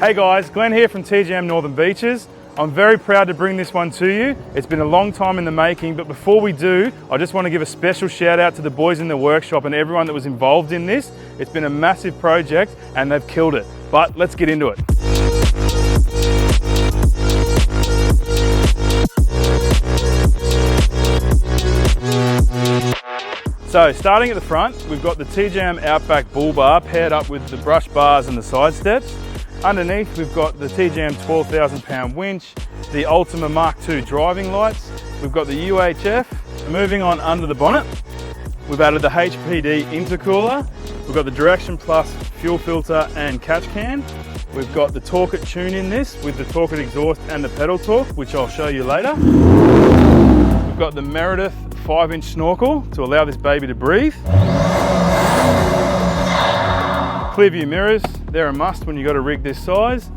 Hey guys, Glenn here from TGM Northern Beaches. I'm very proud to bring this one to you. It's been a long time in the making, but before we do, I just want to give a special shout out to the boys in the workshop and everyone that was involved in this. It's been a massive project and they've killed it. But let's get into it. So starting at the front, we've got the TGM Outback bull bar paired up with the brush bars and the side steps. Underneath, we've got the TGM 12,000 pound winch, the Ultima Mark II driving lights. We've got the UHF. Moving on under the bonnet, we've added the HPD intercooler. We've got the Direction Plus fuel filter and catch can. We've got the Torque-It tune in this with the Torque-It exhaust and the pedal torque, which I'll show you later. We've got the Meredith 5-inch snorkel to allow this baby to breathe. Clear view mirrors, they're a must when you've got a rig this size.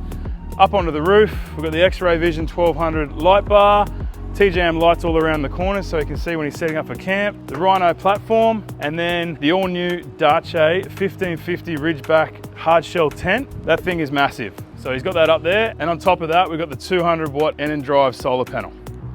Up onto the roof, we've got the X-Ray Vision 1200 light bar, TGM lights all around the corners so you can see when he's setting up for camp, the Rhino platform, and then the all-new DARCHE 1550 Ridgeback hard shell tent. That thing is massive. So he's got that up there, and on top of that, we've got the 200 watt N & Drive solar panel.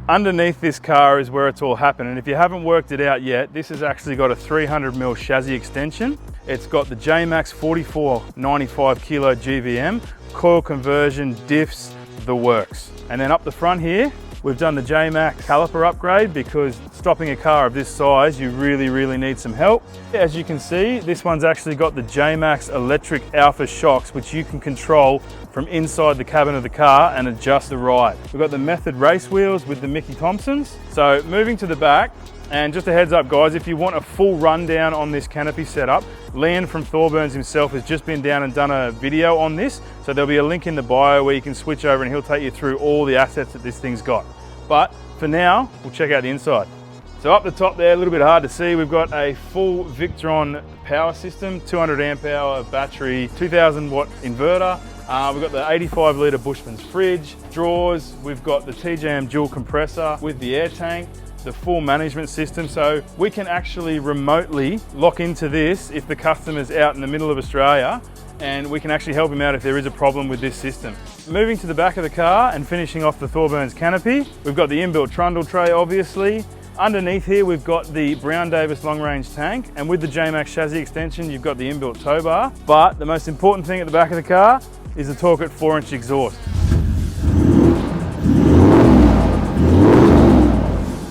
Underneath this car is where it's all happening, and if you haven't worked it out yet, this has actually got a 300mm chassis extension. It's got the JMACX 4495 kilo GVM, coil conversion, diffs, the works. And then up the front here, we've done the JMACX caliper upgrade because stopping a car of this size, you really need some help. As you can see, this one's actually got the JMACX electric alpha shocks, which you can control from inside the cabin of the car and adjust the ride. We've got the Method race wheels with the Mickey Thompsons. So moving to the back, and just a heads up guys, if you want a full rundown on this canopy setup, Leon from THORBURNS himself has just been down and done a video on this. So there'll be a link in the bio where you can switch over and he'll take you through all the assets that this thing's got. But for now, we'll check out the inside. So up the top there, a little bit hard to see, we've got a full Victron power system, 200 amp hour battery, 2000 watt inverter. We've got the 85 litre Bushman's fridge, drawers, we've got the TGM dual compressor with the air tank, the full management system, so we can actually remotely lock into this if the customer's out in the middle of Australia, and we can actually help him out if there is a problem with this system. Moving to the back of the car and finishing off the THORBURNS canopy, we've got the inbuilt trundle tray obviously. Underneath here we've got the Brown Davis long range tank, and with the JMACX chassis extension you've got the inbuilt tow bar. But the most important thing at the back of the car is the Torque-It 4-inch exhaust.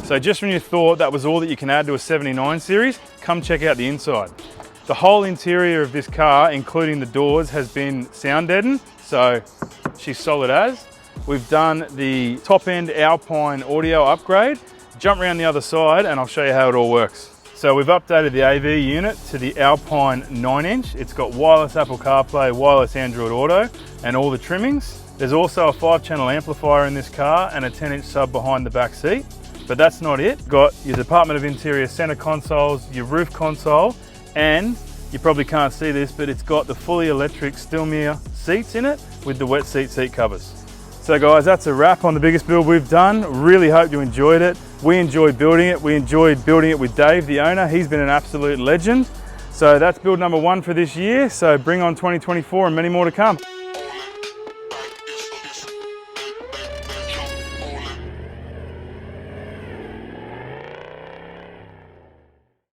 So just when you thought that was all that you can add to a 79 series, come check out the inside. The whole interior of this car, including the doors, has been sound deadened, so she's solid as. We've done the top end Alpine audio upgrade. Jump around the other side and I'll show you how it all works. So we've updated the AV unit to the Alpine 9-inch. It's got wireless Apple CarPlay, wireless Android Auto, and all the trimmings. There's also a 5-channel amplifier in this car and a 10-inch sub behind the back seat. But that's not it. You've got your Department of Interior center consoles, your roof console, and you probably can't see this, but it's got the fully electric Stilmere seats in it with the wet seat covers. So guys, that's a wrap on the biggest build we've done. Really hope you enjoyed it. We enjoyed building it. We enjoyed building it with Dave, the owner. He's been an absolute legend. So that's build number 1 for this year. So bring on 2024 and many more to come.